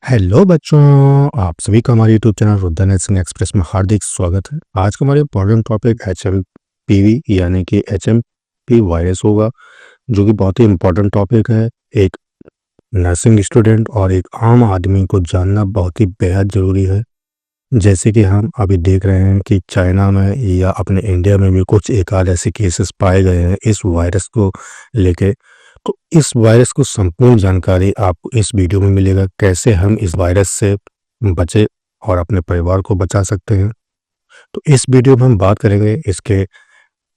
Hello बच्चों, आप सभी का हमारे यूट्यूब चैनल रुद्रनेट सिंह एक्सप्रेस में हार्दिक स्वागत है। आज का हमारा इम्पोर्टेंट टॉपिक एचएमपीवी यानी कि एचएमपी वायरस होगा, जो कि बहुत ही इम्पोर्टेंट टॉपिक है। एक नर्सिंग स्टूडेंट और एक आम आदमी को जानना बहुत ही बेहद ज़रूरी है। जैसे कि हम अभी देख रहे हैं कि चाइना में या अपने इंडिया में भी कुछ एक आध ऐसे केसेस पाए गए हैं इस वायरस को लेके। तो इस वायरस को संपूर्ण जानकारी आपको इस वीडियो में मिलेगा, कैसे हम इस वायरस से बचे और अपने परिवार को बचा सकते हैं। तो इस वीडियो में हम बात करेंगे इसके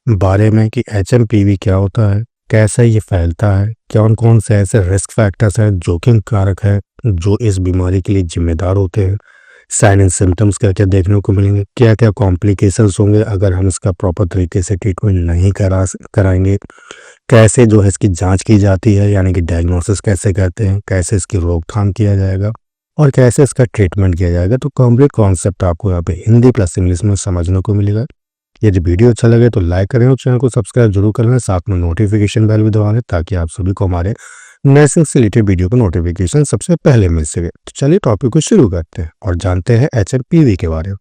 बारे में कि एचएमपीवी क्या होता है, कैसे ये फैलता है, कौन कौन से ऐसे रिस्क फैक्टर्स हैं, जोखिम कारक है जो इस बीमारी के लिए जिम्मेदार होते हैं, साइन एंड सिम्टम्स क्या क्या देखने को मिलेंगे, क्या क्या कॉम्प्लिकेशंस होंगे अगर हम इसका प्रॉपर तरीके से ट्रीटमेंट नहीं कराएंगे, कैसे जो है इसकी जांच की जाती है यानी कि डायग्नोसिस कैसे करते हैं, कैसे इसकी रोकथाम किया जाएगा और कैसे इसका ट्रीटमेंट किया जाएगा। तो कंप्लीट कॉन्सेप्ट आपको यहाँ पे हिंदी प्लस इंग्लिश में समझने को मिलेगा। यदि वीडियो अच्छा लगे तो लाइक करें और चैनल को सब्सक्राइब जरूर कर लें, साथ में नोटिफिकेशन बेल भी दबा लें ताकि आप सभी को हमारे नर्सिंग से रिलेटेड वीडियो का नोटिफिकेशन सबसे पहले मिल सके। तो चलिए टॉपिक को शुरू करते हैं और जानते हैं एचएमपीवी के बारे में।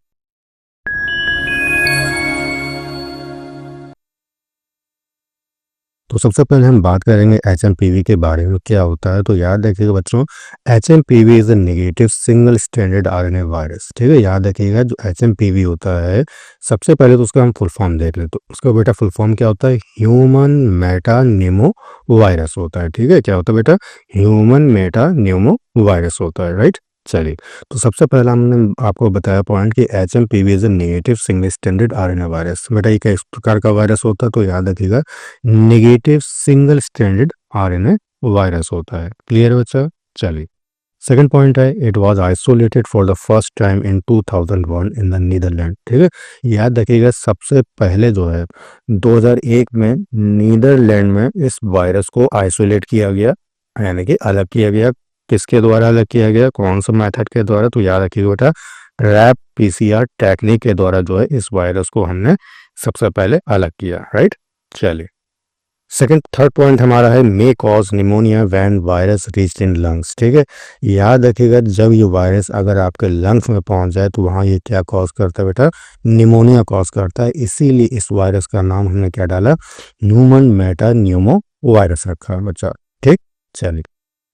तो सबसे पहले हम बात करेंगे एचएमपीवी के बारे में, क्या होता है। तो याद रखिएगा बच्चों, HMPV is a negative single stranded RNA virus. ठीक है, याद रखिएगा जो एचएमपीवी होता है, सबसे पहले तो उसका हम फुल फॉर्म देख लें। तो उसका बेटा फुल फॉर्म क्या होता है? ह्यूमन मेटा न्यूमो वायरस होता है। ठीक है, क्या होता है बेटा? ह्यूमन मेटा न्यूमो वायरस होता है। राइट, चलिए। तो सबसे पहला हमने आपको बताया पॉइंट कि HMPV is a negative single stranded RNA virus. बेटा ये किस प्रकार का वायरस होता है? तो याद रखिएगा, negative single stranded RNA virus होता है। क्लियर बच्चा? चलिए, सेकंड पॉइंट है, it was isolated for the first time in 2001 in the Netherlands. ठीक है, याद रखिएगा सबसे पहले जो है 2001 में नीदरलैंड में इस वायरस को आइसोलेट किया गया, यानी कि अलग किया गया। किसके द्वारा अलग किया गया? कौन सा मेथड के द्वारा? तो याद रखिएगा बेटा, रैप पीसीआर टेक्निक के द्वारा जो है इस वायरस को हमने सबसे पहले अलग किया। राइट, चलिए। थर्ड पॉइंट हमारा है, may cause pneumonia when virus reach in lungs. ठीक है, याद रखिएगा जब ये वायरस अगर आपके लंग्स में पहुंच जाए तो वहाँ ये क्या कॉज करता है बेटा? निमोनिया कॉज करता है। इसीलिए इस वायरस का नाम हमने क्या डाला? ह्यूमन मेटा न्यूमो वायरस रखा है बच्चा। ठीक, चलिए।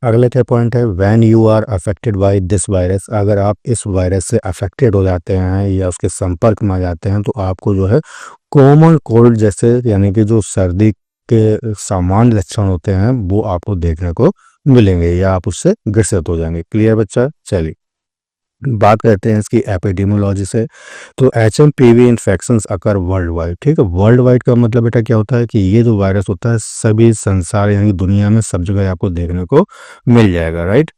अगला क्या पॉइंट है, when you are affected by this virus, अगर आप इस वायरस से अफेक्टेड हो जाते हैं या उसके संपर्क में आ जाते हैं तो आपको जो है कॉमन कोल्ड जैसे यानी कि जो सर्दी के सामान्य लक्षण होते हैं वो आपको देखने को मिलेंगे या आप उससे ग्रसित हो जाएंगे। क्लियर बच्चा? चलिए, बात करते हैं इसकी एपिडेमियोलॉजी से। तो एचएमपीवी इन्फेक्शंस अकर वर्ल्ड वाइड। ठीक है, वर्ल्ड वाइड का मतलब बेटा क्या होता है कि ये जो वायरस होता है सभी संसार यानी दुनिया में सब जगह आपको देखने को मिल जाएगा। राइट,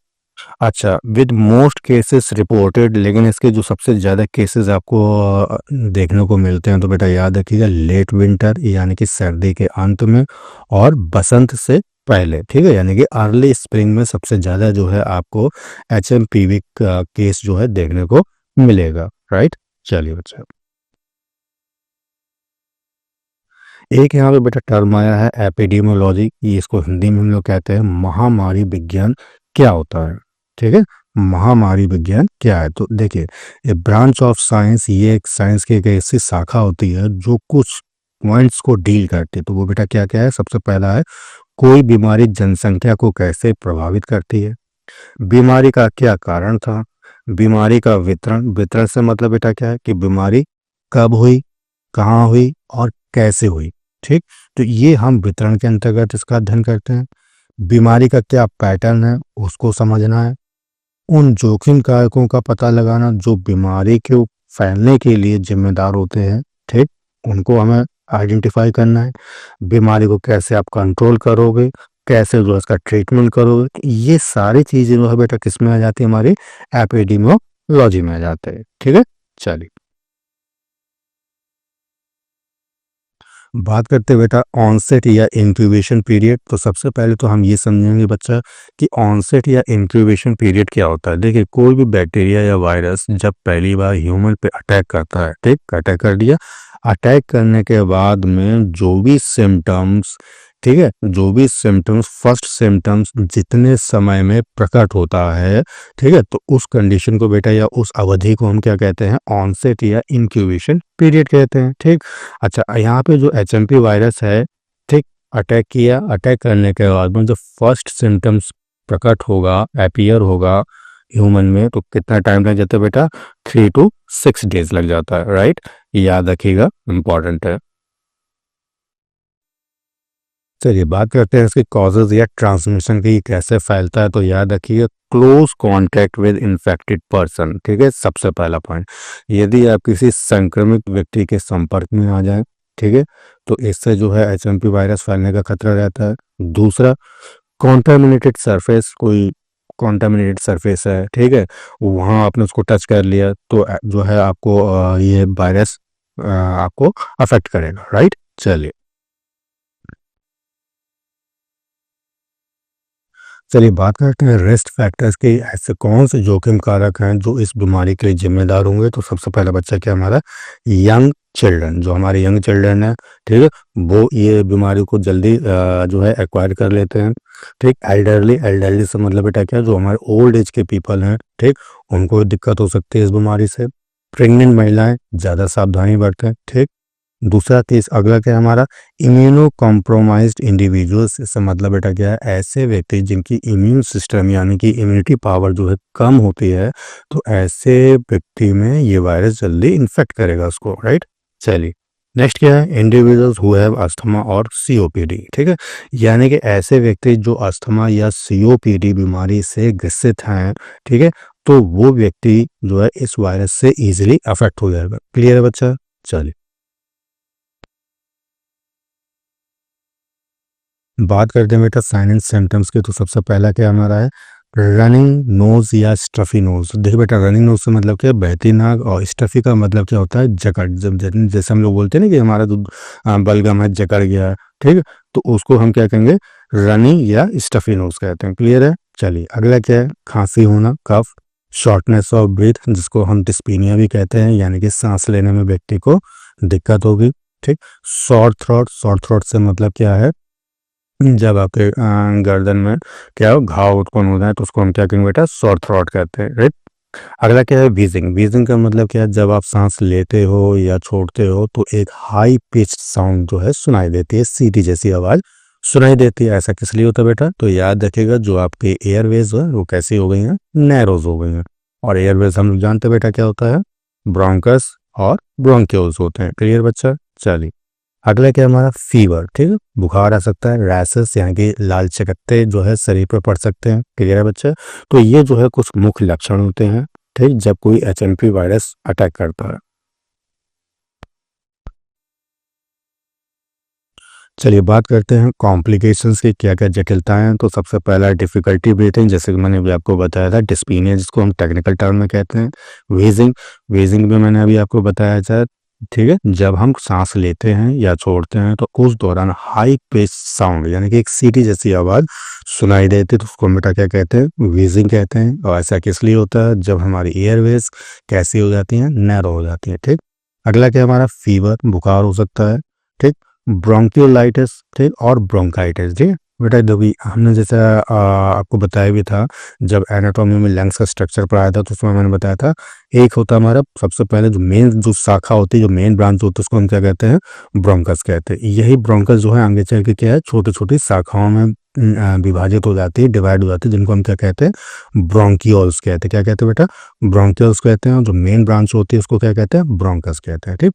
अच्छा, विद मोस्ट केसेस रिपोर्टेड, लेकिन इसके जो सबसे ज़्यादा केसेस आपको देखने को मिलते हैं तो बेटा याद रखिएगा लेट विंटर यानी कि सर्दी के अंत में और बसंत से पहले। ठीक है, यानी कि अर्ली स्प्रिंग में सबसे ज़्यादा जो है आपको एचएमपीवी का केस जो है देखने को मिलेगा। राइट, चलिए बच्चा, एक यहाँ पे बेटा टर्म आया है एपिडेमियोलॉजी, इसको हिंदी में हम लोग कहते हैं महामारी विज्ञान क्या होता है। ठीक है, महामारी विज्ञान क्या है? तो देखिए, ये ब्रांच ऑफ साइंस, ये एक साइंस की एक ऐसी शाखा होती है जो कुछ पॉइंट्स को डील करती है। तो वो बेटा क्या क्या है? सबसे पहला है, कोई बीमारी जनसंख्या को कैसे प्रभावित करती है, बीमारी का क्या कारण था, बीमारी का वितरण, वितरण से मतलब बेटा क्या है कि बीमारी कब हुई, कहाँ हुई और कैसे हुई। ठीक, तो ये हम वितरण के अंतर्गत इसका अध्ययन करते हैं। बीमारी का क्या पैटर्न है उसको समझना है, उन जोखिम कारकों का पता लगाना जो बीमारी के फैलने के लिए जिम्मेदार होते हैं। ठीक, उनको हमें आइडेंटिफाई करना है। बीमारी को कैसे आप कंट्रोल करोगे, कैसे जो इसका ट्रीटमेंट करोगे, ये सारी चीजें जो है बेटा किस में आ जाती है? हमारी एपिडेमियोलॉजी में आ जाते हैं। ठीक है, चलिए, बात करते हैं बेटा ऑनसेट या इंक्यूबेशन पीरियड। तो सबसे पहले तो हम ये समझेंगे बच्चा कि ऑनसेट या इंक्यूबेशन पीरियड क्या होता है। देखिए, कोई भी बैक्टीरिया या वायरस जब पहली बार ह्यूमन पे अटैक करता है, ठीक, अटैक कर दिया, अटैक करने के बाद में जो भी सिम्टम्स ठीक है, जो भी सिम्टम्स, फर्स्ट सिम्टम्स जितने समय में प्रकट होता है, ठीक है, तो उस कंडीशन को बेटा या उस अवधि को हम क्या कहते हैं, ऑनसेट या इंक्यूबेशन पीरियड कहते हैं। ठीक, अच्छा यहाँ पे जो एचएमपी वायरस है, ठीक, अटैक किया, अटैक करने के बाद में जो फर्स्ट सिम्टम्स प्रकट होगा, अपीयर होगा ह्यूमन में, तो कितना टाइम लग जाता है बेटा, 3 to 6 डेज लग जाता है, राइट, याद रखिएगा, इंपॉर्टेंट है। चलिए बात करते हैं इसके कॉजेज या ट्रांसमिशन की, कैसे फैलता है, तो याद रखिए close contact with infected person, ठीक है, सबसे पहला पॉइंट, यदि आप किसी संक्रमित व्यक्ति के संपर्क में आ जाए, ठीक है, तो इससे जो है एचएमपी वायरस फैलने का खतरा रहता है। दूसरा, कॉन्टामिनेटेड सरफेस, कोई कॉन्टामिनेटेड सरफेस है, ठीक है, वहाँ आपने उसको टच कर लिया तो जो है आपको ये वायरस आपको अफेक्ट करेगा, राइट। चलिए चलिए बात करते हैं रिस्क फैक्टर्स के, ऐसे कौन से जोखिम कारक हैं जो इस बीमारी के लिए जिम्मेदार होंगे। तो सबसे पहला बच्चा क्या हमारा, यंग चिल्ड्रन, जो हमारे यंग चिल्ड्रन है, ठीक है, वो ये बीमारी को जल्दी जो है एक्वायर कर लेते हैं। ठीक, एल्डरली, एल्डरली से मतलब बेटा क्या, जो हमारे ओल्ड एज के पीपल हैं, ठीक, उनको दिक्कत हो सकती है इस बीमारी से। प्रेग्नेंट महिलाएं ज़्यादा सावधानी बरतें। ठीक, दूसरा केस अगला क्या है हमारा, इम्यूनो कॉम्प्रोमाइज्ड इंडिविजुअल्स, इससे मतलब बेटा क्या है, ऐसे व्यक्ति जिनकी इम्यून सिस्टम यानी कि इम्यूनिटी पावर जो है कम होती है, तो ऐसे व्यक्ति में ये वायरस जल्दी इन्फेक्ट करेगा उसको, राइट। चलिए नेक्स्ट क्या है, इंडिविजुअल्स हु हैव अस्थमा और सीओपीडी, ठीक है, यानी कि ऐसे व्यक्ति जो अस्थमा या सीओपीडी बीमारी से ग्रसित हैं, ठीक है, तो वो व्यक्ति जो है इस वायरस से इजीली अफेक्ट हो जाएगा। क्लियर है बच्चा। चलिए बात करते हैं बेटा साइन एंड सिम्टम्स की, तो सबसे पहला क्या हमारा है, रनिंग नोज या स्टफी नोज। देखिए बेटा रनिंग नोज से मतलब क्या है, बहती नाक, और स्टफी का मतलब क्या होता है, जकड़, जब जैसे हम लोग बोलते हैं ना कि हमारा जो बलगम है जकड़ गया है, ठीक है, तो उसको हम क्या कहेंगे, रनिंग या स्टफी नोज कहते हैं। क्लियर है। चलिए अगला क्या है, खांसी होना, कफ, शॉर्टनेस ऑफ ब्रीथ, जिसको हम डिस्पीनिया भी कहते हैं, यानी कि सांस लेने में व्यक्ति को दिक्कत होगी। ठीक, सॉर थ्रोट, सॉर थ्रोट से मतलब क्या है, जब आपके गर्दन में क्या हो, घाव उत्पन्न होता है, तो उसको हम क्या कहेंगे बेटा, सॉर थ्रोट कहते हैं, राइट। अगला क्या है, व्हीजिंग, व्हीजिंग का मतलब क्या है, जब आप सांस लेते हो या छोड़ते हो तो एक हाई पिच साउंड जो है सुनाई देती है, सीटी जैसी आवाज सुनाई देती है। ऐसा किस लिए होता है बेटा, तो याद रखिएगा जो आपके एयरवेज है वो कैसी हो गई हैं, नैरोज हो गई हैं, और एयरवेज हम लोग जानते हैं बेटा क्या होता है, ब्रोंकस और ब्रोंक्यूल्स होते हैं। क्लियर बच्चा। चलिए अगला क्या हमारा, फीवर, ठीक है, बुखार आ सकता है, रैसेस यानी कि लाल चकत्ते जो है शरीर पर पड़ सकते हैं। क्लियर है बच्चे। तो ये जो है कुछ मुख्य लक्षण होते हैं, ठीक, जब कोई एचएमपी वायरस अटैक करता है। चलिए बात करते हैं कॉम्प्लिकेशंस की, क्या क्या जटिलताएं हैं। तो सबसे पहला डिफिकल्टी ब्रीथिंग, जैसे कि मैंने अभी आपको बताया था, डिस्पीनिया जिसको हम टेक्निकल टर्म में कहते हैं। वेजिंग, वेजिंग भी मैंने अभी आपको बताया था, ठीक है, जब हम सांस लेते हैं या छोड़ते हैं तो उस दौरान हाई पिच साउंड यानी कि एक सीटी जैसी आवाज़ सुनाई देती है, तो उसको बेटा क्या कहते हैं, वेजिंग कहते हैं। और ऐसा किस लिए होता है, जब हमारी एयरवेज कैसी हो जाती हैं, नैरो हो जाती है। ठीक, अगला क्या हमारा, फीवर, बुखार हो सकता है। ठीक, ब्रोंकियोलाइटिस, ठीक, और ब्रोंकाइटिस। ठीक, बेटा अभी हमने जैसा आपको बताया भी था, जब एनाटॉमी में लंग्स का स्ट्रक्चर पढ़ाया था, तो उसमें मैंने बताया था, एक होता है हमारा सबसे पहले जो मेन जो शाखा होती है, जो मेन ब्रांच होती है, उसको हम क्या कहते हैं, ब्रोंकस कहते हैं। यही ब्रोंकस जो है आगे चल के क्या है, छोटी छोटी शाखाओं में विभाजित हो जाती है, डिवाइड हो जाती है, जिनको हम क्या कहते हैं, ब्रोंकियोल्स कहते हैं। क्या कहते हैं बेटा, ब्रोंकियोल्स कहते हैं। और जो मेन ब्रांच होती है उसको क्या कहते हैं, ब्रोंकस कहते हैं। ठीक,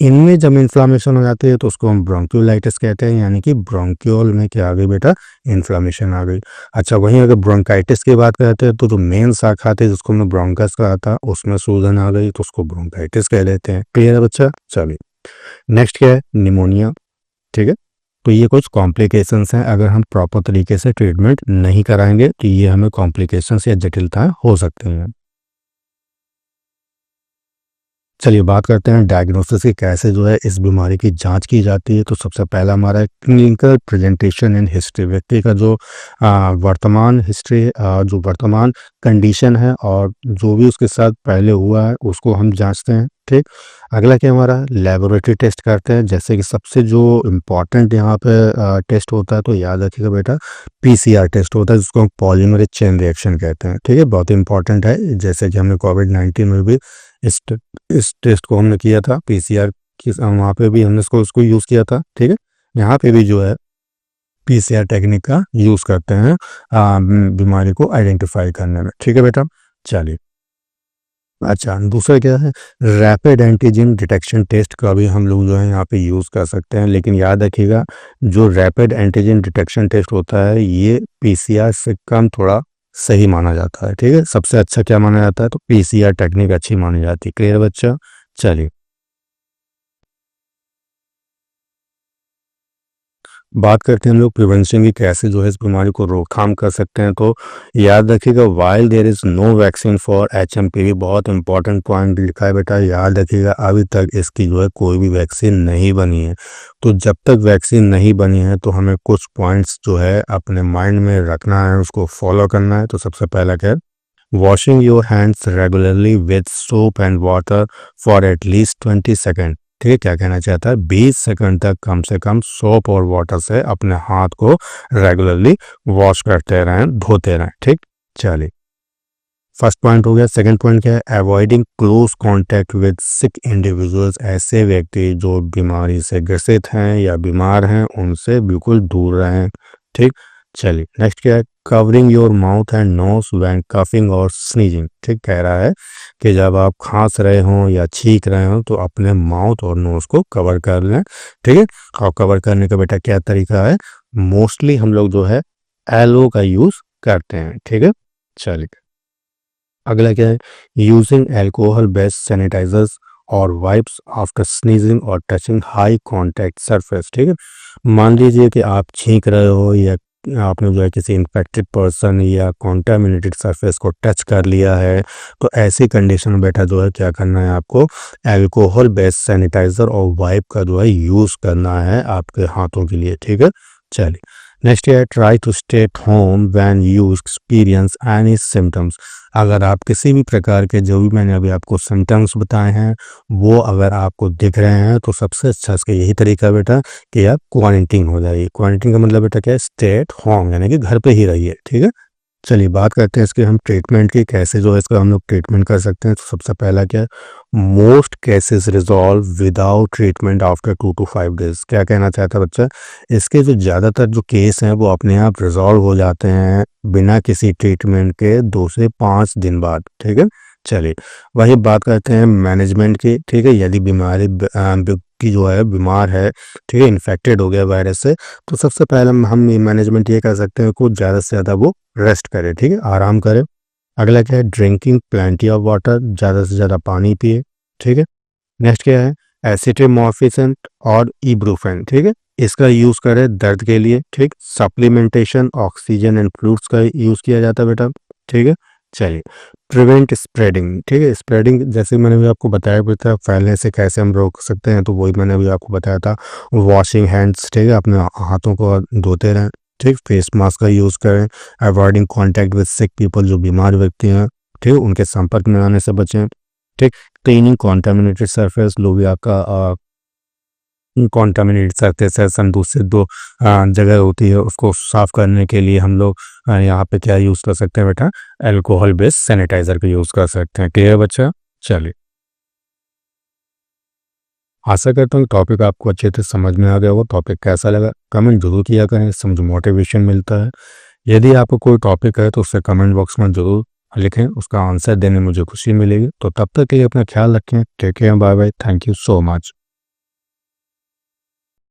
इनमें जब इन्फ्लामेशन हो जाती है तो उसको हम ब्रोंकियोलाइटिस कहते हैं, यानी कि ब्रोंकियोल में क्या आ गई बेटा, इन्फ्लामेशन आ गई। अच्छा वहीं अगर ब्रोंकाइटिस की बात करते हैं, तो जो मेन शाखा थी जिसको हमने ब्रोंकस कहा था, उसमें सूजन आ गई, तो उसको ब्रोंकाइटिस कह लेते हैं। क्लियर है बच्चा। चलिए नेक्स्ट क्या है, निमोनिया। ठीक है, तो ये कुछ कॉम्प्लिकेशंस हैं, अगर हम प्रॉपर तरीके से ट्रीटमेंट नहीं कराएंगे तो ये हमें कॉम्प्लिकेशंस या जटिलताएं हो सकती हैं। चलिए बात करते हैं डायग्नोसिस की, कैसे जो है इस बीमारी की जांच की जाती है। तो सबसे पहला हमारा क्लिनिकल प्रेजेंटेशन एंड हिस्ट्री, व्यक्ति का जो वर्तमान हिस्ट्री, जो वर्तमान कंडीशन है और जो भी उसके साथ पहले हुआ है उसको हम जांचते हैं। ठीक, अगला क्या हमारा लेबोरेटरी टेस्ट करते हैं, जैसे कि सबसे जो इम्पोर्टेंट यहाँ पे टेस्ट होता है, तो याद रखिएगा बेटा, पीसीआर टेस्ट होता है जिसको हम पॉलीमरेज चेन रिएक्शन कहते हैं। ठीक है, बहुत इंपॉर्टेंट है, जैसे कि हमने कोविड-19 में भी इस इस टेस्ट को हमने किया था, पीसीआर की वहाँ पे भी हमने उसको यूज़ किया था। ठीक है, यहाँ पे भी जो है पीसीआर टेक्निक का यूज़ करते हैं बीमारी को आइडेंटिफाई करने में। ठीक है बेटा, चलिए। अच्छा, दूसरा क्या है, रैपिड एंटीजन डिटेक्शन टेस्ट का भी हम लोग जो है यहाँ पे यूज़ कर सकते हैं, लेकिन याद रखिएगा जो रैपिड एंटीजन डिटेक्शन टेस्ट होता है ये पीसीआर से कम थोड़ा सही माना जाता है। ठीक है, सबसे अच्छा क्या माना जाता है, तो पीसीआर टेक्निक अच्छी मानी जाती है। क्लियर बच्चा, चलिए बात करते हैं हम लोग प्रिवेंशन की, कैसे जो है इस बीमारी को रोकथाम कर सकते हैं। तो याद रखिएगा, while there is no vaccine for HMPV, बहुत इंपॉर्टेंट पॉइंट लिखा है बेटा, याद रखिएगा अभी तक इसकी जो है कोई भी वैक्सीन नहीं बनी है। तो जब तक वैक्सीन नहीं बनी है तो हमें कुछ पॉइंट्स जो है अपने माइंड में रखना है, उसको फॉलो करना है। तो सबसे पहला क्या है, washing your hands regularly with soap and water for at least 20 second. ठीक है, क्या कहना चाहता है, 20 सेकंड तक कम से कम सोप और वाटर से अपने हाथ को रेगुलरली वॉश करते रहें, धोते रहें। ठीक, चलिए फर्स्ट पॉइंट हो गया। सेकंड पॉइंट क्या है, avoiding close contact with sick individuals, ऐसे व्यक्ति जो बीमारी से ग्रसित हैं या बीमार हैं उनसे बिल्कुल दूर रहें। ठीक, चलिए नेक्स्ट क्या है, covering your mouth and nose when coughing और स्नीजिंग। ठीक, कह रहा है कि जब आप खांस रहे हों या छींक रहे हों तो अपने माउथ और नोज को कवर कर लें। ठीक है, और कवर करने का बेटा क्या तरीका है, मोस्टली हम लोग जो है एलो का यूज करते हैं। ठीक है, चलिए अगला क्या है, यूजिंग एल्कोहल बेस्ड सैनिटाइजर्स और वाइप्स आफ्टर स्नीजिंग और टचिंग हाई कांटेक्ट सरफेस। ठीक है, मान लीजिए कि आप छींक रहे हो या आपने जो है किसी इन्फेक्टेड पर्सन या कॉन्टामिनेटेड सरफेस को टच कर लिया है, तो ऐसी कंडीशन में बेटा जो है क्या करना है, आपको एल्कोहल बेस्ड सैनिटाइजर और वाइप का जो है यूज़ करना है आपके हाथों के लिए। ठीक है, चलिए नेक्स्ट है, try to stay at home when you experience any symptoms. अगर आप किसी भी प्रकार के, जो भी मैंने अभी आपको सिम्टम्स बताए हैं, वो अगर आपको दिख रहे हैं तो सबसे अच्छा इसका यही तरीका बेटा कि आप क्वारंटीन हो जाइए। क्वारंटीन का मतलब बेटा क्या है, स्टे एट होम, यानी कि घर पे ही रहिए। ठीक है, चलिए बात करते हैं इसके हम ट्रीटमेंट की, कैसे जो है इसका हम लोग ट्रीटमेंट कर सकते हैं। तो सबसे पहला क्या है, most cases resolve without treatment after 2 to 5 days. क्या कहना चाहता है बच्चा, इसके जो ज़्यादातर जो केस हैं वो अपने आप रिजॉल्व हो जाते हैं बिना किसी ट्रीटमेंट के 2 से 5 दिन बाद। ठीक है, चलिए वही बात करते हैं मैनेजमेंट की। ठीक है, यदि बीमारी व्यक्ति जो है बीमार है, ठीक है, इन्फेक्टेड हो गया वायरस से, तो सबसे पहले हम मैनेजमेंट ये कर सकते हैं को ज़्यादा से ज़्यादा वो रेस्ट करे। ठीक है, आराम करे। अगला क्या है, ड्रिंकिंग प्लेंटी ऑफ वाटर, ज़्यादा से ज़्यादा पानी पिए। ठीक है, नेक्स्ट क्या है, एसिटामिनोफेन और इब्रूफेन। ठीक है, इसका यूज़ करें दर्द के लिए। ठीक, सप्लीमेंटेशन ऑक्सीजन एंड फ्लूइड्स का यूज़ किया जाता है बेटा। ठीक है, चलिए प्रिवेंट स्प्रेडिंग। ठीक है, स्प्रेडिंग जैसे मैंने भी आपको बताया भी था, फैलने से कैसे हम रोक सकते हैं, तो वही मैंने भी आपको बताया था, वॉशिंग हैंड्स। ठीक है, अपने हाथों को धोते रहें। ठीक, फेस मास्क का यूज़ करें, avoiding contact with sick people, जो बीमार व्यक्ति हैं, ठीक है, उनके संपर्क में आने से बचें। ठीक, क्लीनिंग कॉन्टामिनेटेड सरफेस, लोबिया का कॉन्टामिनेटेड सरफेस है, सन दूसरे दो जगह होती है, उसको साफ करने के लिए हम लोग यहाँ पे क्या यूज़ कर सकते हैं बेटा, अल्कोहल बेस्ड सैनिटाइजर का यूज़ कर सकते हैं। क्लियर बच्चा, चलिए आशा करता हूँ टॉपिक आपको अच्छे से समझ में आ गया हो। टॉपिक कैसा लगा कमेंट जरूर किया करें, इससे मुझे मोटिवेशन मिलता है। यदि आपको कोई टॉपिक है तो उससे कमेंट बॉक्स में जरूर लिखें, उसका आंसर देने में मुझे खुशी मिलेगी। तो तब तक के लिए अपना ख्याल रखें। Take care, bye bye, thank you so much.